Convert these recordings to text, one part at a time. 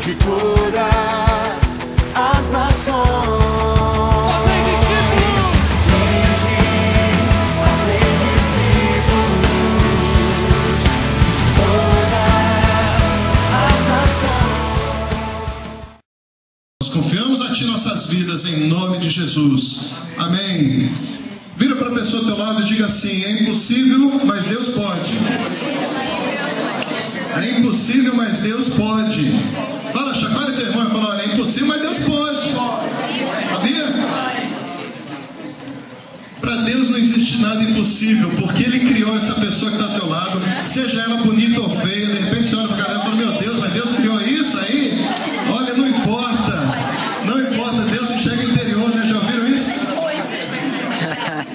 de todas as nações. Confiamos a Ti nossas vidas em nome de Jesus. Amém. Vira para a pessoa do teu lado e diga assim: é impossível, mas Deus pode. É impossível, mas Deus pode. Fala, chacoalha teu irmão e fala: olha, é impossível, mas Deus pode. Sabia? Para Deus não existe nada impossível, porque Ele criou essa pessoa que está ao teu lado, seja ela bonita ou feia. De repente você olha para o cara e fala: meu Deus, mas Deus criou isso aí? Olha, não importa. Não importa, Deus enxerga o interior, né? Já ouviram isso?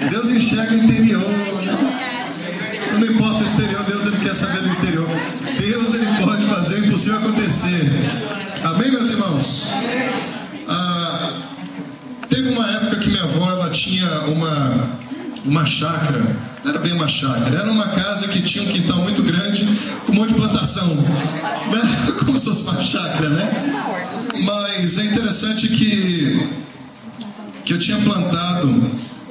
Deus enxerga o interior. Não importa o exterior, Deus Ele quer saber do interior. Deus Ele pode fazer o impossível acontecer. Amém, meus irmãos? Teve uma época que minha avó ela tinha uma chácara. Não era bem uma chácara, era uma casa que tinha um quintal muito grande com um monte de plantação, né? Como se fosse uma chácara, né? Mas é interessante que eu tinha plantado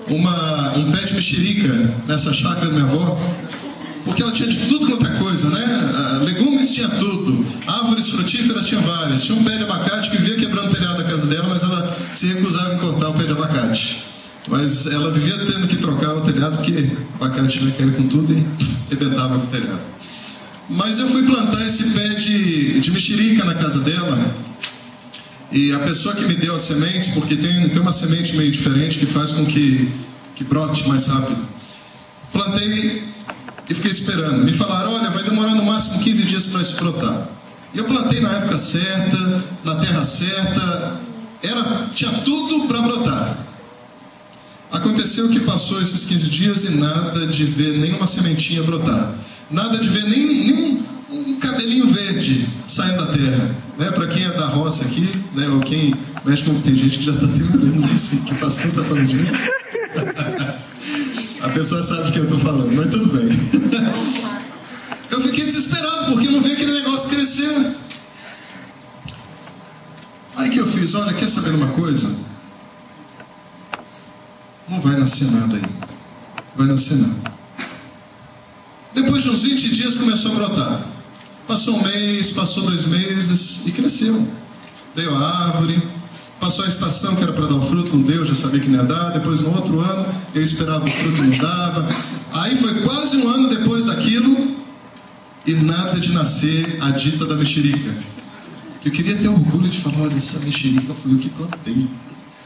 um pé de mexerica nessa chácara da minha avó, porque ela tinha de tudo quanto é coisa, né? Legumes tinha tudo, árvores frutíferas tinha várias, tinha um pé de abacate que vivia quebrando o telhado da casa dela, mas ela se recusava em cortar o pé de abacate. Mas ela vivia tendo que trocar o telhado, porque o abacate ia cair com tudo e arrebentava com o telhado. Mas eu fui plantar esse pé de mexerica na casa dela, e a pessoa que me deu as sementes, porque tem uma semente meio diferente que faz com que brote mais rápido. Plantei e fiquei esperando. Me falaram: olha, vai demorar no máximo 15 dias para isso brotar. E eu plantei na época certa, na terra certa, tinha tudo para brotar. Aconteceu que passou esses 15 dias e nada de ver nenhuma sementinha brotar. Nada de ver nenhum cabelinho verde saindo da terra. Né? Para quem é da roça aqui, né? Ou quem mexe com... Tem gente que já está até olhando assim, que o pastor está falando de mim. A pessoa sabe de quem eu estou falando, mas tudo bem. Eu fiquei desesperado, porque não vi aquele negócio crescer. Aí que eu fiz: olha, quer saber uma coisa? Não vai nascer nada aí. Vai nascer nada. Depois de uns 20 dias começou a brotar. Passou um mês, passou 2 meses e cresceu. Veio a árvore, passou a estação que era para dar o fruto, não deu, já sabia que não ia dar. Depois no outro ano eu esperava o fruto, não dava. Aí foi quase um ano depois daquilo e nada de nascer a dita da mexerica. Eu queria ter orgulho de falar: olha, essa mexerica foi eu que plantei.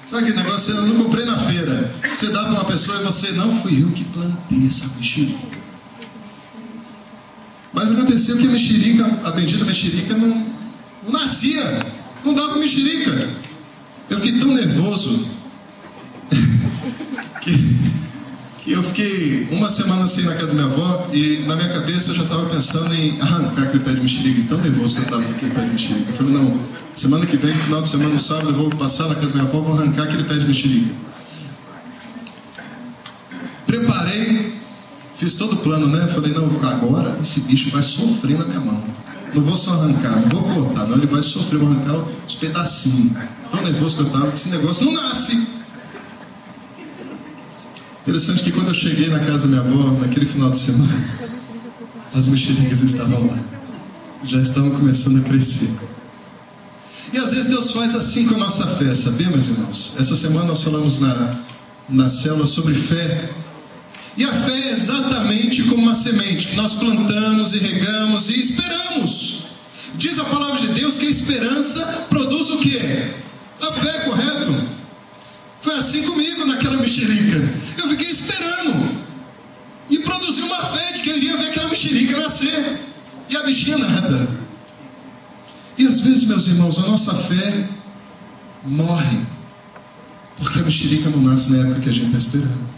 Sabe aquele negócio? Eu não comprei na feira. Você dá para uma pessoa e você: não, fui eu que plantei essa mexerica. Mas aconteceu que a mexerica, a bendita mexerica, não nascia. Não dava mexerica. Eu fiquei tão nervoso que eu fiquei uma semana assim na casa da minha avó, e na minha cabeça eu já estava pensando em arrancar aquele pé de mexerica. Tão nervoso que eu estava com aquele pé de mexerica. Eu falei: não, semana que vem, no final de semana, no sábado, eu vou passar na casa da minha avó e vou arrancar aquele pé de mexerica. Preparei, fiz todo o plano, né? Falei: não, agora esse bicho vai sofrer na minha mão. Não vou só arrancar, não vou cortar, não, ele vai sofrer, vou arrancar os pedacinhos. Tão nervoso que eu estava, que esse negócio não nasce. Interessante que quando eu cheguei na casa da minha avó, naquele final de semana, as mexericas estavam lá. Já estavam começando a crescer. E às vezes Deus faz assim com a nossa fé, sabia, meus irmãos? Essa semana nós falamos na célula sobre fé. E a fé é exatamente como uma semente que nós plantamos e regamos e esperamos. Diz a palavra de Deus que a esperança produz o quê? A fé, correto? Foi assim comigo naquela mexerica. Eu fiquei esperando. E produzi uma fé de que eu iria ver aquela mexerica nascer. E a bichinha nada. E às vezes, meus irmãos, a nossa fé morre. Porque a mexerica não nasce na época que a gente está esperando.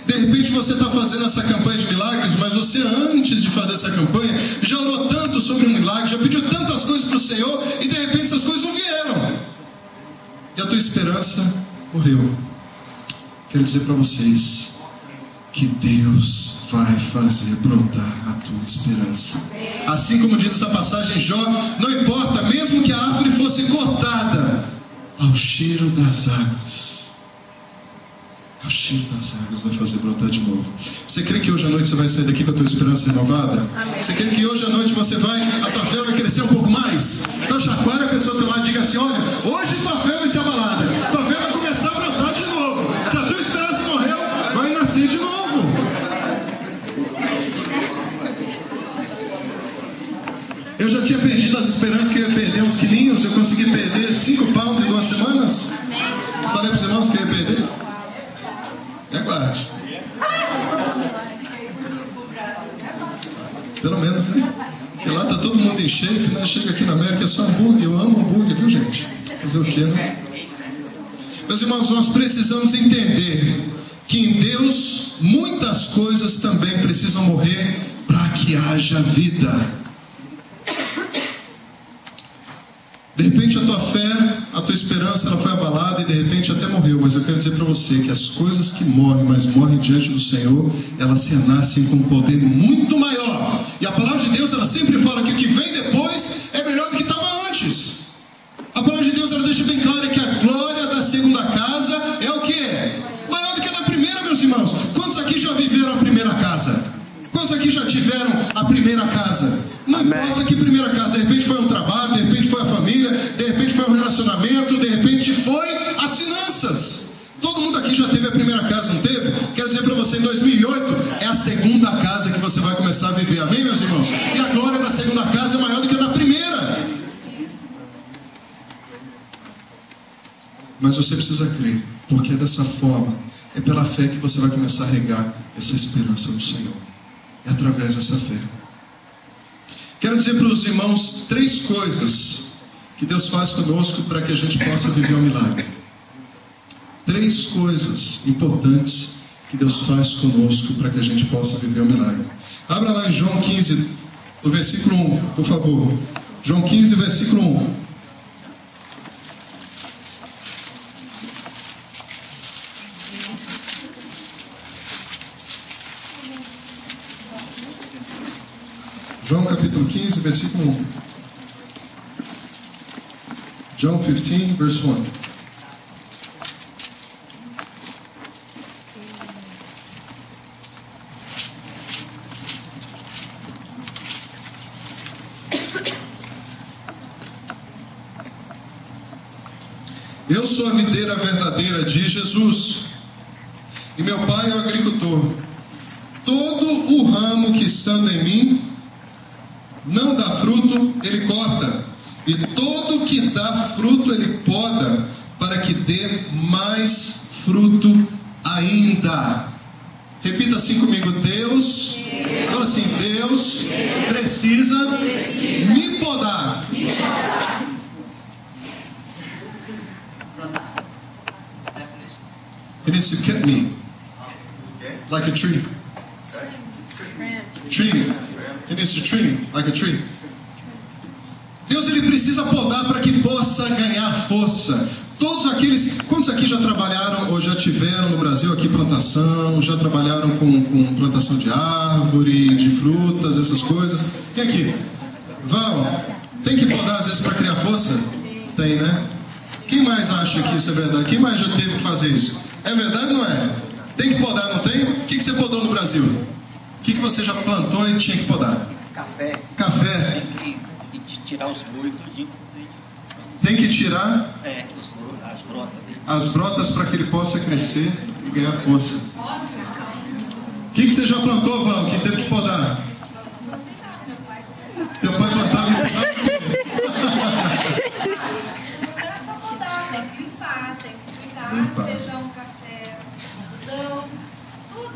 De repente você está fazendo essa campanha de milagres, mas você, antes de fazer essa campanha, já orou tanto sobre um milagre, já pediu tantas coisas para o Senhor, e de repente essas coisas não vieram. E a tua esperança morreu. Quero dizer para vocês que Deus vai fazer brotar a tua esperança. Assim como diz essa passagem em Jó, não importa, mesmo que a árvore fosse cortada, ao cheiro das águas, ao cheiro das águas vai fazer brotar de novo. Você crê que hoje à noite você vai sair daqui com a tua esperança renovada? Amém. Você crê que hoje à noite você vai, a tua fé vai crescer um pouco mais? Então chacoalha a pessoa do teu lado e diga assim: olha, hoje tua fé vai ser abalada, tua fé vai começar a brotar de novo. Se a tua esperança morreu, vai nascer de novo. Eu já tinha perdido as esperanças que eu ia perder uns quilinhos. Eu consegui perder 5 pounds em 2 semanas. Falei para os irmãos que eu ia perder. E aguarde. Pelo menos, né? Porque lá tá todo mundo em shape, né? Chega aqui na América é só hambúrguer. Eu amo hambúrguer, viu, gente? Fazer o quê, né? Meus irmãos, nós precisamos entender que em Deus muitas coisas também precisam morrer para que haja vida. De repente a tua fé, a tua esperança, ela foi abalada e de repente até morreu. Mas eu quero dizer para você que as coisas que morrem, mas morrem diante do Senhor, elas se renascem com um poder muito maior. E a palavra de Deus, ela sempre fala que o que vem depois é melhor do que estava antes. A palavra de Deus, ela deixa bem claro que a glória da segunda casa é o quê? Maior do que a da primeira, meus irmãos. Quantos aqui já viveram a primeira casa? Quantos aqui já tiveram a primeira casa? Não importa que primeira casa, de repente foi um trabalho, de repente foi a família, de repente foi um relacionamento, de repente foi as finanças. Todo mundo aqui já teve a primeira casa, não teve? Quero dizer para você, em 2008 é a segunda casa que você vai começar a viver, amém, meus irmãos? E a glória da segunda casa é maior do que a da primeira. Mas você precisa crer, porque é dessa forma, é pela fé que você vai começar a regar essa esperança no Senhor. É através dessa fé. Quero dizer para os irmãos 3 coisas que Deus faz conosco para que a gente possa viver um milagre. 3 coisas importantes que Deus faz conosco para que a gente possa viver um milagre. Abra lá em João 15, no versículo 1, por favor. João 15, versículo 1. João capítulo 15, versículo 1. John 15, verse 1. Eu sou a videira verdadeira, diz Jesus, e meu Pai é o agricultor. Todo o ramo que estando em mim não dá fruto, ele corta, e todo que dá fruto ele poda, para que dê mais fruto ainda. Repita assim comigo: Deus, fala assim, Deus precisa me podar. He needs to cut me like a tree. Tree. He needs to trim like a tree. Deus, ele precisa podar para que possa ganhar força. Todos aqueles, quantos aqui já trabalharam ou já tiveram no Brasil aqui plantação, já trabalharam com plantação de árvore, de frutas, essas coisas? Quem aqui? Val, tem que podar às vezes para criar força? Tem, né? Quem mais acha que isso é verdade? Quem mais já teve que fazer isso? É verdade ou não é? Tem que podar, não tem? O que você podou no Brasil? O que você já plantou e tinha que podar? Café. Café. Tem que tirar os bolhos tudinho. Tem que tirar as brotas dele. as brotas para que ele possa crescer e ganhar força. O que você já plantou, Val, que teve que podar? Teu pai plantava e podava? Era só podar, tem que limpar, feijão, café, algodão, tudo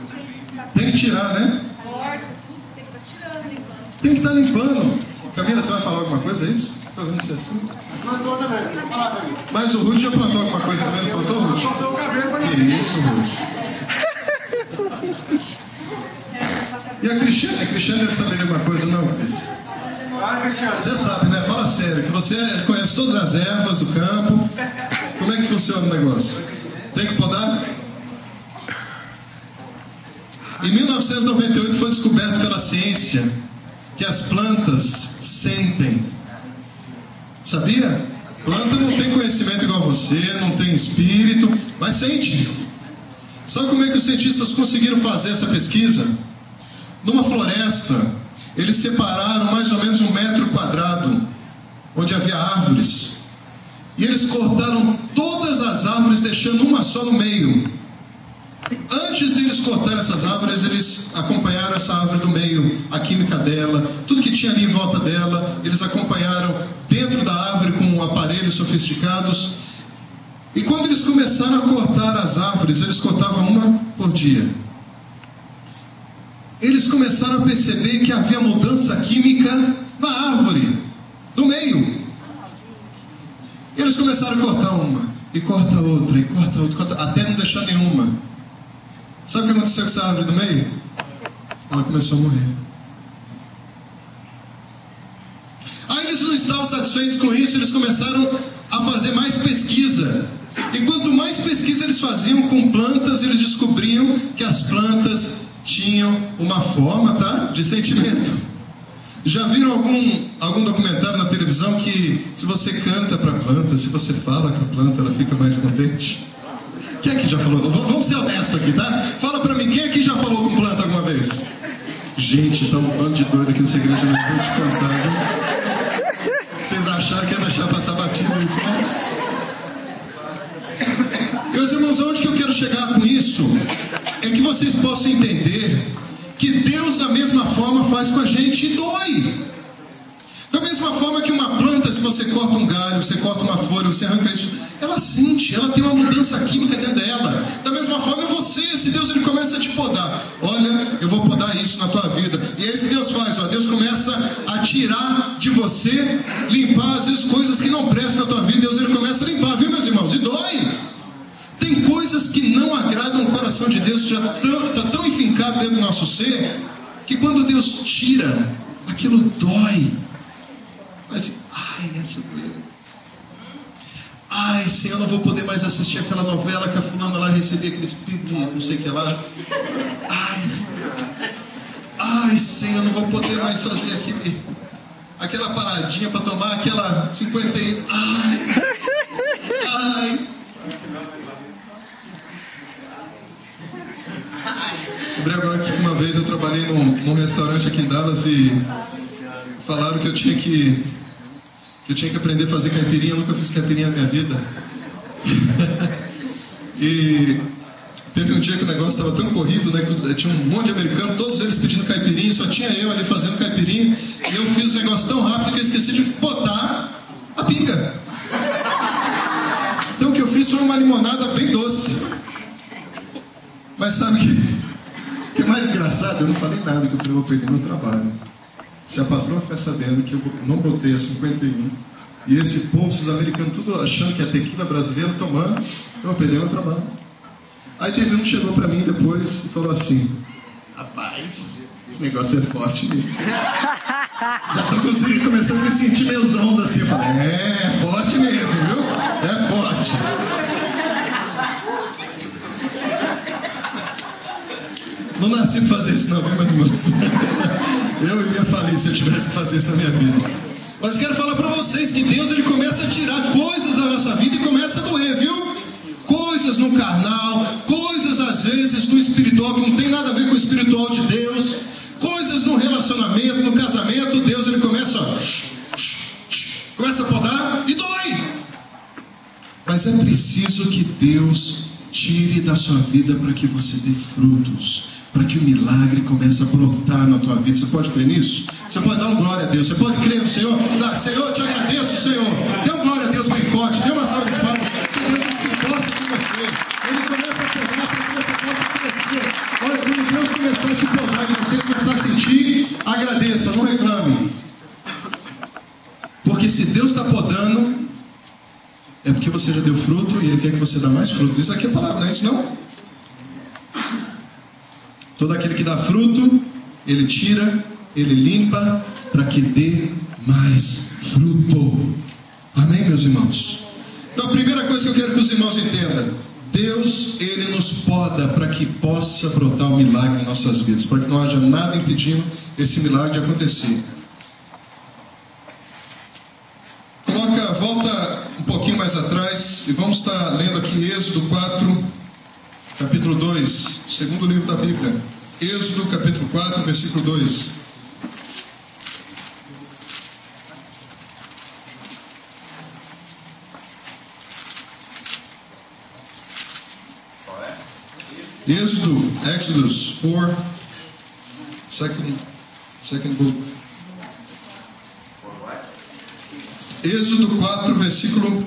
Tem que tirar, né? corta, tudo, tem que estar tirando, limpando. Tem que estar limpando. Camila, você vai falar alguma coisa, é isso? Estou vendo você assim. Plantou também, fala pra mim. Mas o Ruth já plantou alguma coisa também, não plantou, Ruth? Plantou o cabelo pra Que isso, Ruth? E a Cristiane? A Cristiane deve saber de alguma coisa, não, Cris? Fala, Cristiano. Você sabe, né? Fala sério, que você conhece todas as ervas do campo. Como é que funciona o negócio? Tem que podar? Em 1998 foi descoberto pela ciência que as plantas sentem. Sabia? Planta não tem conhecimento igual a você, não tem espírito, mas sente. Sabe como é que os cientistas conseguiram fazer essa pesquisa? Numa floresta, eles separaram mais ou menos 1 metro quadrado, onde havia árvores. E eles cortaram todas as árvores, deixando uma só no meio. Antes de eles cortarem essas árvores, eles acompanharam essa árvore do meio, a química dela, tudo que tinha ali em volta dela, eles acompanharam dentro da árvore com aparelhos sofisticados. E quando eles começaram a cortar as árvores, eles cortavam uma por dia. Eles começaram a perceber que havia mudança química na árvore, do meio. Eles começaram a cortar uma, e corta outra, e corta outra, até não deixar nenhuma. Sabe o que aconteceu com essa árvore do meio? Ela começou a morrer. Aí eles não estavam satisfeitos com isso, eles começaram a fazer mais pesquisa. E quanto mais pesquisa eles faziam com plantas, eles descobriam que as plantas tinham uma forma, tá, de sentimento. Já viram algum documentário na televisão que se você canta para a planta, se você fala com a planta, ela fica mais contente? Quem aqui já falou? Vamos ser honestos aqui, tá? Fala pra mim, quem aqui já falou com planta alguma vez? Gente, tá um bando de doido aqui nessa igreja, não vou te contar, viu? Vocês acharam que ia deixar passar batido isso, né? Meus irmãos, onde que eu quero chegar com isso? É que vocês possam entender que Deus da mesma forma faz com a gente e dói. Da mesma forma que uma planta, se você corta um galho, você corta uma folha, você arranca isso, ela sente, ela tem uma mudança química dentro dela. Da mesma forma é você, se Deus ele começa a te podar, olha, eu vou podar isso na tua vida. E é isso que Deus faz, ó. Deus começa a tirar de você, limpar às vezes coisas que não prestam na tua vida. Deus ele começa a limpar, viu, meus irmãos? E dói. Tem coisas que não agradam o coração de Deus, que já está tão enfincado dentro do nosso ser, que quando Deus tira, aquilo dói. Mas, ai, essa doeu. Ai, Senhor, eu não vou poder mais assistir aquela novela que a fulana lá recebia aquele espírito de não sei o que lá. Ai, Senhor, eu não vou poder mais fazer aquela paradinha para tomar aquela 51. Ai. Lembrei agora que uma vez eu trabalhei num restaurante aqui em Dallas e falaram que eu tinha que aprender a fazer caipirinha. Eu nunca fiz caipirinha na minha vida. E teve um dia que o negócio estava tão corrido, né, que tinha um monte de americanos, todos eles pedindo caipirinha, só tinha eu ali fazendo caipirinha. E eu fiz o negócio tão rápido que eu esqueci de botar a pinga. Então o que eu fiz foi uma limonada bem doce. Mas sabe o que é mais engraçado? Eu não falei nada, que eu vou perder meu trabalho. Se a patroa ficar sabendo que eu não botei a 51, e esse povo, esses americanos, tudo achando que é tequila brasileira tomando, eu vou perder meu trabalho. Aí teve um que chegou pra mim depois e falou assim: rapaz, esse negócio é forte mesmo. Já tô começando a me sentir meus ombros assim. Eu falei, é forte mesmo, viu? É forte. Não nasci pra fazer isso não, viu, meus irmãos? Eu ia falir se eu tivesse que fazer isso na minha vida. Mas eu quero falar pra vocês que Deus ele começa a tirar coisas da nossa vida e começa a doer, viu? Coisas no carnal, coisas às vezes no espiritual que não tem nada a ver com o espiritual de Deus, coisas no relacionamento, no casamento. Deus ele começa a podar e dói. Mas é preciso que Deus tire da sua vida para que você dê frutos, para que o milagre comece a brotar na tua vida. Você pode crer nisso? Você pode dar um glória a Deus? Você pode crer no Senhor? Senhor, eu te agradeço, Senhor. Dê um glória a Deus bem forte. Dê uma salva de palmas. Deus se importa com você. Ele começa a podar para que você possa crescer. Olha, quando Deus começar a te podar e você começar a sentir, agradeça, não reclame. Porque se Deus está podando, é porque você já deu fruto e Ele quer que você dê mais fruto. Isso aqui é palavra, não é isso não? Todo aquele que dá fruto, Ele tira, Ele limpa, para que dê mais fruto. Amém, meus irmãos? Então a primeira coisa que eu quero que os irmãos entendam: Deus, Ele nos poda para que possa brotar um milagre em nossas vidas, para que não haja nada impedindo esse milagre de acontecer. Volta um pouquinho mais atrás e vamos estar lendo aqui Êxodo 4, capítulo 2, segundo livro da Bíblia. Êxodo capítulo 4, versículo 2. Exodus 4, second book. Êxodo 4, versículo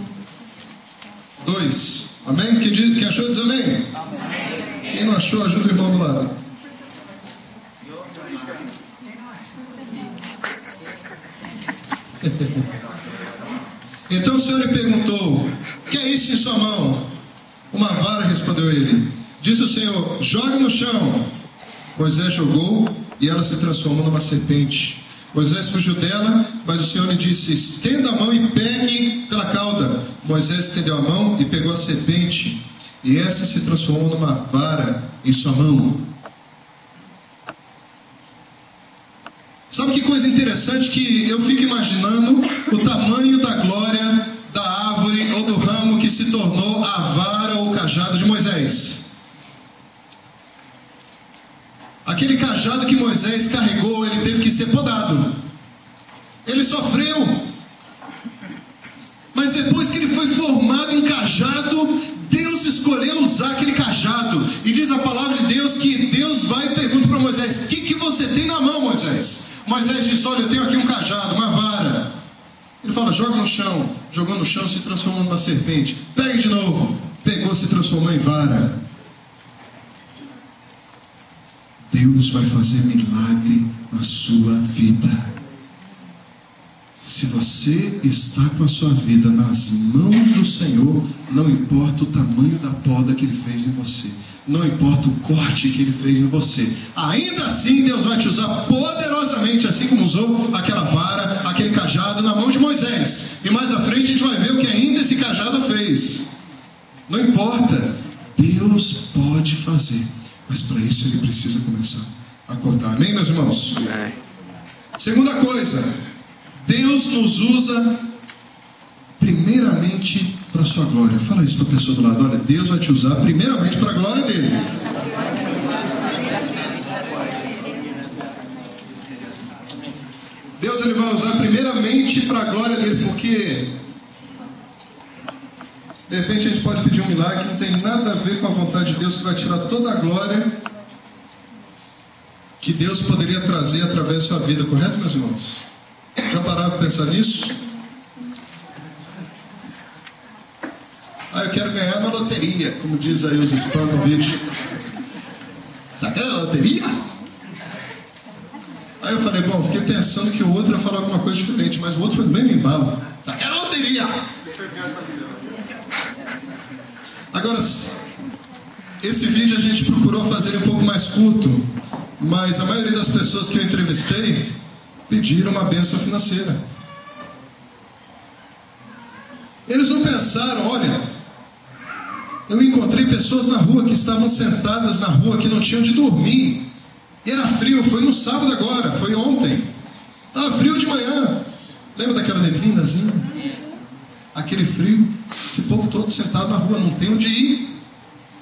2. Amém? Quem achou diz amém? Amém. Quem não achou, ajuda o irmão do lado. Então o Senhor lhe perguntou: que é isso em sua mão? Uma vara, respondeu ele. Disse o Senhor: joga no chão. Moisés jogou e ela se transformou numa serpente. Moisés fugiu dela, mas o Senhor lhe disse: estenda a mão e pegue pela cauda. Moisés estendeu a mão e pegou a serpente, e essa se transformou numa vara em sua mão. Sabe que coisa interessante, que eu fico imaginando o tamanho da glória da árvore ou do ramo que se tornou a vara ou o cajado de Moisés. Aquele cajado que Moisés carregou, ele teve que ser podado. Ele sofreu. Mas depois que ele foi formado em cajado, Deus escolheu usar aquele cajado. E diz a palavra de Deus que Deus vai e pergunta para Moisés: o que você tem na mão, Moisés? Moisés diz: olha, eu tenho aqui um cajado, uma vara. Ele fala: joga no chão. Jogou no chão, se transformou numa serpente. Pegue de novo. Pegou, se transformou em vara. Deus vai fazer milagre na sua vida. Se você está com a sua vida nas mãos do Senhor, não importa o tamanho da poda que Ele fez em você, não importa o corte que Ele fez em você, ainda assim Deus vai te usar poderosamente, assim como usou aquela vara, aquele cajado na mão de Moisés. E mais à frente a gente vai ver o que ainda esse cajado fez. Não importa, Deus pode fazer. Mas para isso ele precisa começar a acordar. Amém, meus irmãos? Amém. Segunda coisa, Deus nos usa primeiramente para a sua glória. Fala isso para a pessoa do lado: olha, Deus vai te usar primeiramente para a glória dele. Deus ele vai usar primeiramente para a glória dele, porque de repente a gente pode pedir um milagre que não tem nada a ver com a vontade de Deus, que vai tirar toda a glória que Deus poderia trazer através da sua vida, correto, meus irmãos? Já pararam para pensar nisso? Eu quero ganhar na loteria, como diz aí os spam no vídeo. Sabe aquela loteria? Aí eu falei: bom, fiquei pensando que o outro ia falar alguma coisa diferente, mas o outro foi bem no embalo. Sabe aquela loteria? Agora, esse vídeo a gente procurou fazer um pouco mais curto, mas a maioria das pessoas que eu entrevistei pediram uma bênção financeira. Eles não pensaram: olha, eu encontrei pessoas na rua que estavam sentadas na rua, que não tinham de dormir, e era frio. Foi no sábado agora, foi ontem, estava frio de manhã. Lembra daquela neblinazinha? Aquele frio, esse povo todo sentado na rua, não tem onde ir.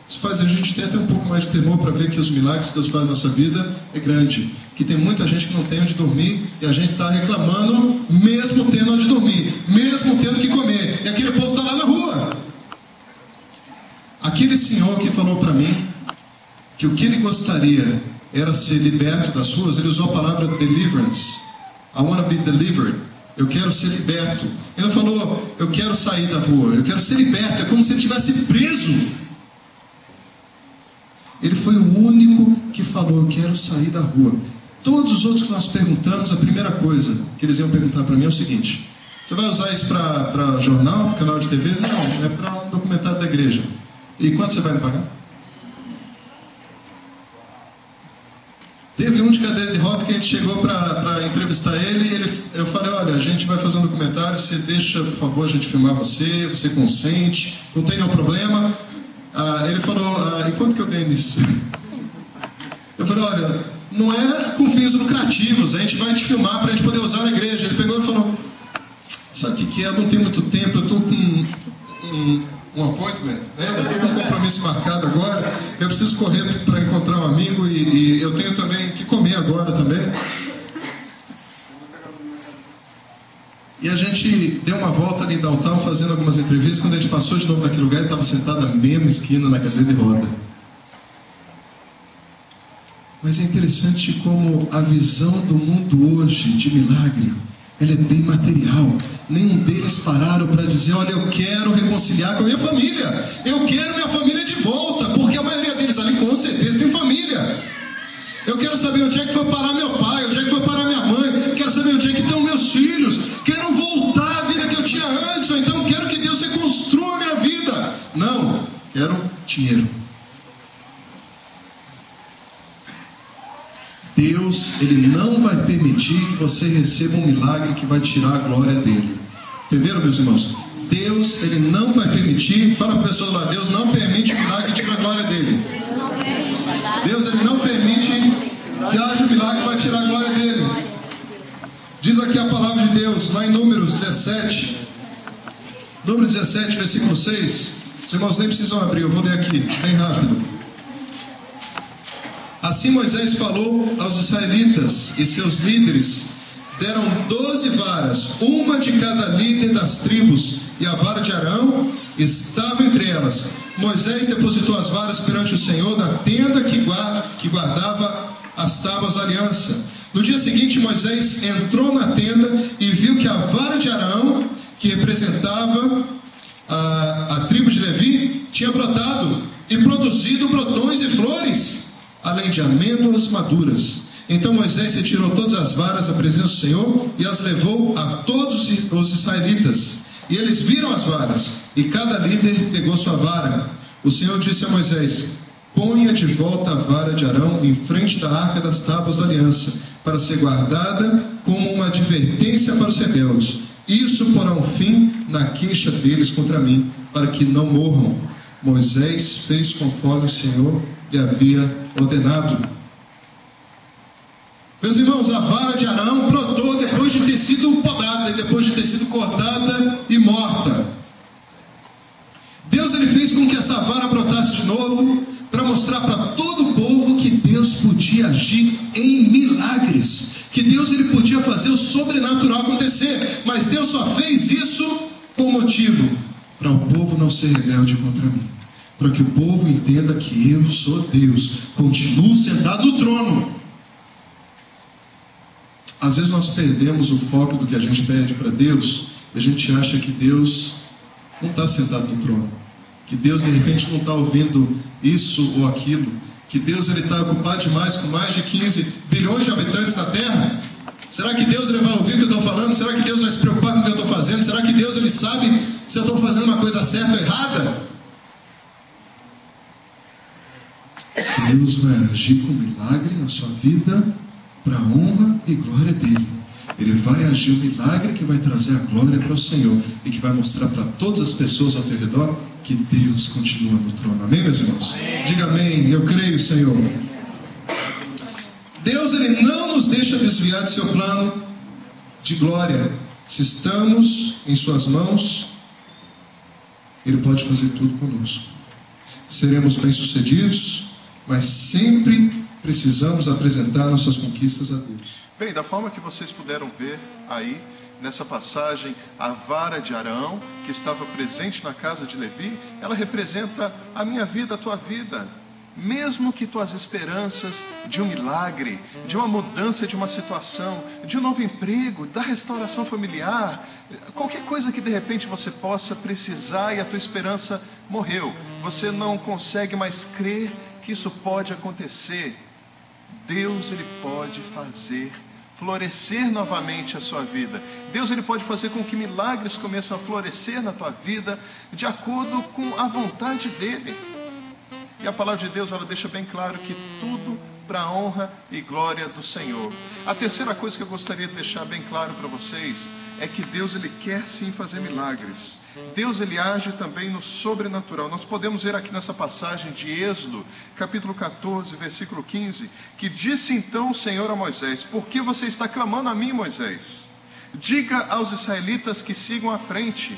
Isso faz a gente ter até um pouco mais de temor para ver que os milagres que Deus faz na nossa vida é grande. Que tem muita gente que não tem onde dormir e a gente está reclamando, mesmo tendo onde dormir, mesmo tendo que comer. E aquele povo está lá na rua. Aquele senhor que falou para mim que o que ele gostaria era ser liberto das ruas, ele usou a palavra deliverance. I want to be delivered. Eu quero ser liberto. Ele não falou: eu quero sair da rua, eu quero ser liberto. É como se ele estivesse preso. Ele foi o único que falou: eu quero sair da rua. Todos os outros que nós perguntamos, a primeira coisa que eles iam perguntar para mim é o seguinte: você vai usar isso para jornal, canal de TV? Não, é para um documentário da igreja. E quanto você vai me pagar? Teve um de cadeira de roda que a gente chegou para entrevistar ele, e eu falei: olha, a gente vai fazer um documentário, você deixa, por favor, a gente filmar você consente, não tem nenhum problema. Ele falou, e quanto que eu ganho nisso? Eu falei, olha, não é com fins lucrativos, a gente vai te filmar para a gente poder usar na igreja. Ele pegou e falou, sabe o que é? Eu não tenho muito tempo, eu estou com um appointment, né? Eu tenho um compromisso marcado agora, eu preciso correr para encontrar um amigo e eu tenho também que comer agora também. E a gente deu uma volta ali em downtown fazendo algumas entrevistas. Quando a gente passou de novo naquele lugar, ele estava sentado na mesma esquina, na cadeira de roda. Mas é interessante como a visão do mundo hoje de milagre, ela é bem material. Nenhum deles pararam para dizer, olha, eu quero reconciliar com a minha família, eu quero minha família de volta, porque a maioria deles ali com certeza tem família. Eu quero saber onde é que foi parar meu pai, onde é que foi parar minha mãe, quero saber onde é que estão meus filhos, quero voltar à vida que eu tinha antes, ou então quero que Deus reconstrua a minha vida. Não, quero dinheiro. Deus, Ele não vai permitir que você receba um milagre que vai tirar a glória dEle. Entenderam, meus irmãos? Deus, Ele não vai permitir, fala para a pessoa lá, Deus não permite o milagre que tira a glória dEle. Deus, Ele não permite que haja um milagre que vai tirar a glória dEle. Diz aqui a palavra de Deus, lá em Números 17. Números 17, versículo 6. Os irmãos nem precisam abrir, eu vou ler aqui, bem rápido. Assim Moisés falou aos israelitas e seus líderes, deram 12 varas, uma de cada líder das tribos, e a vara de Arão estava entre elas. Moisés depositou as varas perante o Senhor na tenda que guardava as tábuas da aliança. No dia seguinte Moisés entrou na tenda e viu que a vara de Arão, que representava a tribo de Levi, tinha brotado e produzido brotões e flores, além de amêndoas maduras. Então Moisés retirou todas as varas da presença do Senhor e as levou a todos os israelitas. E eles viram as varas, e cada líder pegou sua vara. O Senhor disse a Moisés, ponha de volta a vara de Arão em frente da arca das tábuas da aliança, para ser guardada como uma advertência para os rebeldes. Isso porá um fim na queixa deles contra mim, para que não morram. Moisés fez conforme o Senhor lhe havia ordenado. Meus irmãos, a vara de Arão brotou depois de ter sido podada, e depois de ter sido cortada e morta. Deus, ele fez com que essa vara brotasse de novo, para mostrar para todo o povo que Deus podia agir em milagres, que Deus, ele podia fazer o sobrenatural acontecer, mas Deus só fez isso com motivo, para o povo não ser rebelde contra mim, para que o povo entenda que eu sou Deus, continuo sentado no trono. Às vezes nós perdemos o foco do que a gente pede para Deus, e a gente acha que Deus não está sentado no trono, que Deus de repente não está ouvindo isso ou aquilo, que Deus está ocupado demais com mais de 15 bilhões de habitantes na Terra. Será que Deus ele vai ouvir o que eu estou falando? Será que Deus vai se preocupar com o que eu estou fazendo? Será que Deus ele sabe se eu estou fazendo uma coisa certa ou errada? Deus vai agir com milagre na sua vida, para a honra e glória dele. Ele vai agir um milagre que vai trazer a glória para o Senhor e que vai mostrar para todas as pessoas ao teu redor que Deus continua no trono. Amém, meus irmãos? Amém. Diga amém, eu creio, Senhor. Deus, ele não nos deixa desviar de seu plano de glória. Se estamos em suas mãos, ele pode fazer tudo conosco. Seremos bem-sucedidos, mas sempre precisamos apresentar nossas conquistas a Deus. Bem, da forma que vocês puderam ver aí, nessa passagem, a vara de Arão, que estava presente na casa de Levi, ela representa a minha vida, a tua vida. Mesmo que tuas esperanças de um milagre, de uma mudança de uma situação, de um novo emprego, da restauração familiar, qualquer coisa que de repente você possa precisar e a tua esperança morreu, você não consegue mais crer que isso pode acontecer. Deus, ele pode fazer florescer novamente a sua vida. Deus, ele pode fazer com que milagres comecem a florescer na tua vida de acordo com a vontade dele. E a palavra de Deus, ela deixa bem claro que tudo para a honra e glória do Senhor. A terceira coisa que eu gostaria de deixar bem claro para vocês é que Deus, Ele quer sim fazer milagres. Deus, Ele age também no sobrenatural. Nós podemos ver aqui nessa passagem de Êxodo, capítulo 14, versículo 15, que disse então o Senhor a Moisés: por que você está clamando a mim, Moisés? Diga aos israelitas que sigam à frente.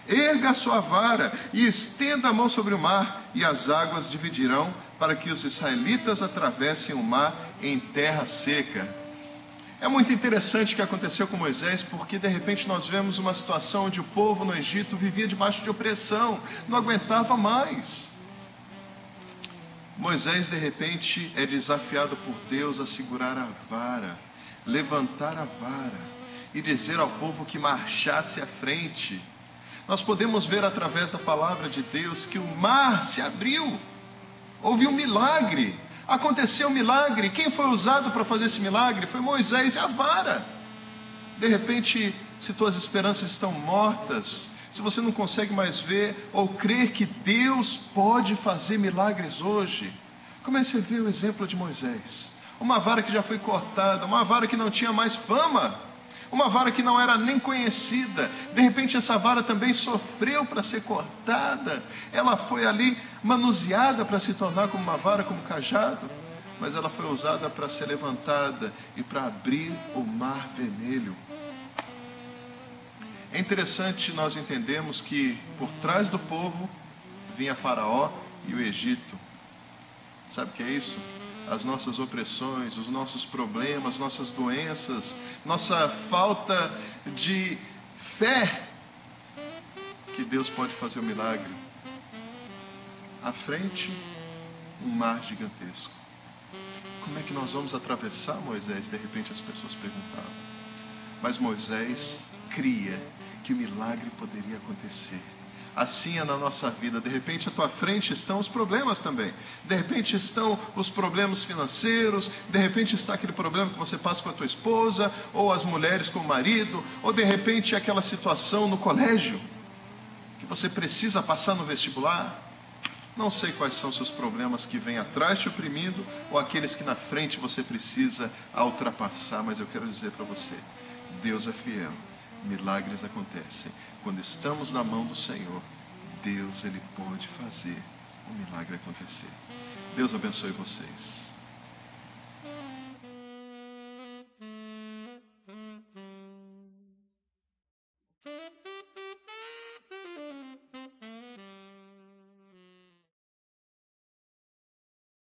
Erga a sua vara e estenda a mão sobre o mar, e as águas dividirão, para que os israelitas atravessem o mar em terra seca. É muito interessante o que aconteceu com Moisés, porque de repente nós vemos uma situação onde o povo no Egito vivia debaixo de opressão, não aguentava mais. Moisés de repente é desafiado por Deus a segurar a vara, levantar a vara e dizer ao povo que marchasse à frente. Nós podemos ver através da palavra de Deus que o mar se abriu, houve um milagre, aconteceu um milagre. Quem foi usado para fazer esse milagre? Foi Moisés e a vara. De repente, se tuas esperanças estão mortas, se você não consegue mais ver ou crer que Deus pode fazer milagres hoje, comece a ver o exemplo de Moisés. Uma vara que já foi cortada, uma vara que não tinha mais fama, uma vara que não era nem conhecida. De repente essa vara também sofreu para ser cortada. Ela foi ali manuseada para se tornar como uma vara, como um cajado. Mas ela foi usada para ser levantada e para abrir o mar vermelho. É interessante nós entendermos que por trás do povo vinha Faraó e o Egito. Sabe o que é isso? As nossas opressões, os nossos problemas, nossas doenças, nossa falta de fé, que Deus pode fazer o milagre. À frente, um mar gigantesco. Como é que nós vamos atravessar, Moisés? De repente as pessoas perguntavam. Mas Moisés cria que o milagre poderia acontecer. Assim é na nossa vida. De repente à tua frente estão os problemas também. De repente estão os problemas financeiros. De repente está aquele problema que você passa com a tua esposa, ou as mulheres com o marido, ou de repente aquela situação no colégio que você precisa passar no vestibular. Não sei quais são os seus problemas que vêm atrás te oprimindo, ou aqueles que na frente você precisa ultrapassar, mas eu quero dizer para você: Deus é fiel. Milagres acontecem quando estamos na mão do Senhor. Deus, Ele pode fazer o milagre acontecer. Deus abençoe vocês.